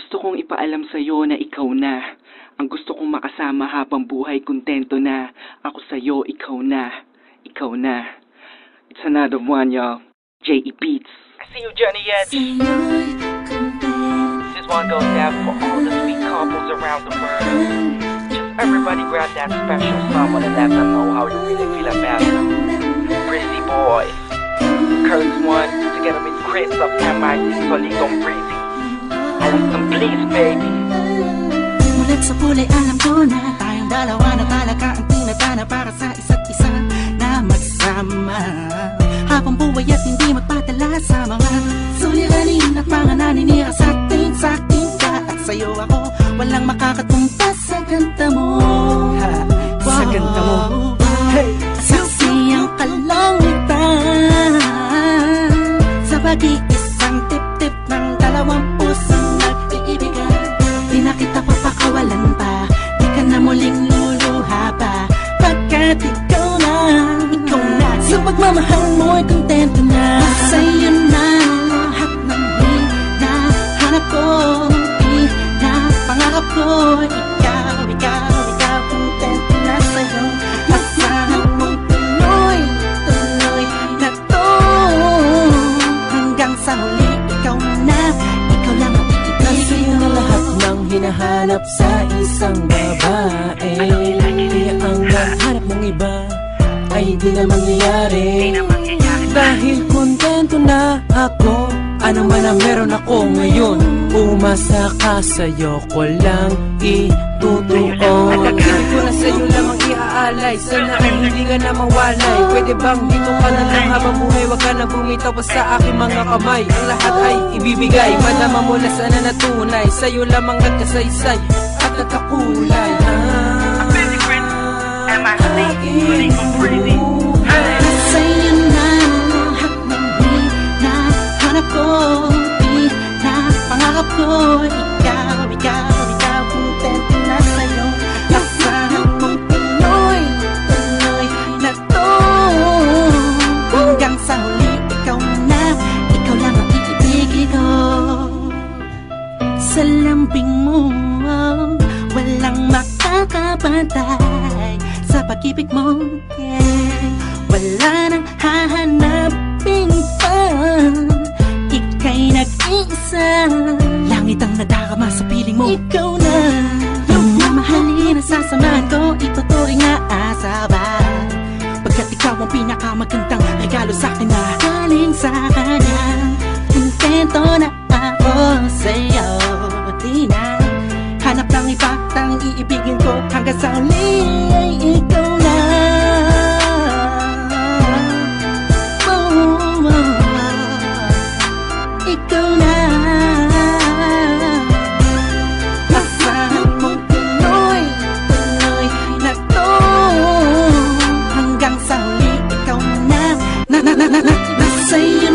Gusto kong ipaalam sa'yo na ikaw na. Ang gusto kong makasama habang buhay, kontento na. Ako sa'yo, ikaw na. Ikaw na. It's another one, y'all. J.E. Beats. I see you, Johnny Edge. This one goes out for all the sweet couples around the world. Just everybody grab that special someone and let them know how you really feel about them. Prissy Boys. Kurtz One, together with Chris of MIT Solidong Breezy. I like them please, baby. Mulat sa kulay alam ko na tayong dalawa na talaga ang tinadhana para sa isa't isa na magsama habang buhay at hindi magpadala sa mga suliranin at mga naninira sa akin ka at sa'yo ako walang makakatumpas sa ganda mo. Sa ganda mo. Hey, saksi ang kalangitan sa pag-iisang tip-tip ng dalawang pusong nag-iibigan. Di na kita papakawalan pa, di ka na muling luluha pa, pagkat ikaw na sa pagmamahal mo'y kontento na. Sa'yo na lahat ng hinahanap ko, pangarap ko. Ikaw, kontento na sa'yo. Asahan mong tuloy na to hanggang sa huli. Ikaw lang ang iibig. Sa'yo na lahat ng hinahanap sa isang babae. Kaya ang hanap mong iba ay di na mangyayari. Dahil kontento na ako, ano man ang meron ako ngayon. Umasa ka, sa'yo ko lang itutuon. Ibig ko na sa'yo lamang iaalay, sana ay hindi ka na mawalay. Pwede bang dito ka na lang habang buhay, wag ka na bumitaw pa sa aking mga kamay. Ang lahat ay ibibigay, madama mo na sana natunay. Sa'yo lamang nagkasaysay at nagkakulay. Sa'yo na lahat ng hinahanap ko, pangarap ko. Ikaw, kontento na sa'yo. Asahan mong tuloy na to hanggang sa huli. Ikaw lang ang iibig ko. Sa lambing mo walang makakapantay sa pag-ibig mo, yeah. Wala nang hahanapin pa, ika'y nag-iisa. Langit ang nadarama sa piling mo. Ikaw na yung mamahalin na sasamahan ko, ituturing na asaba, pagkat ikaw ang pinakamagandang regalo sa'kin na galing sa kanya. Kontento na ako sa'yo, di na hanap ng iba, tang iibigin ko hanggang sa huli ay ikaw na. Ikaw na. Asahan mong tuloy na to hanggang sa huli. Ikaw na. Sa'yo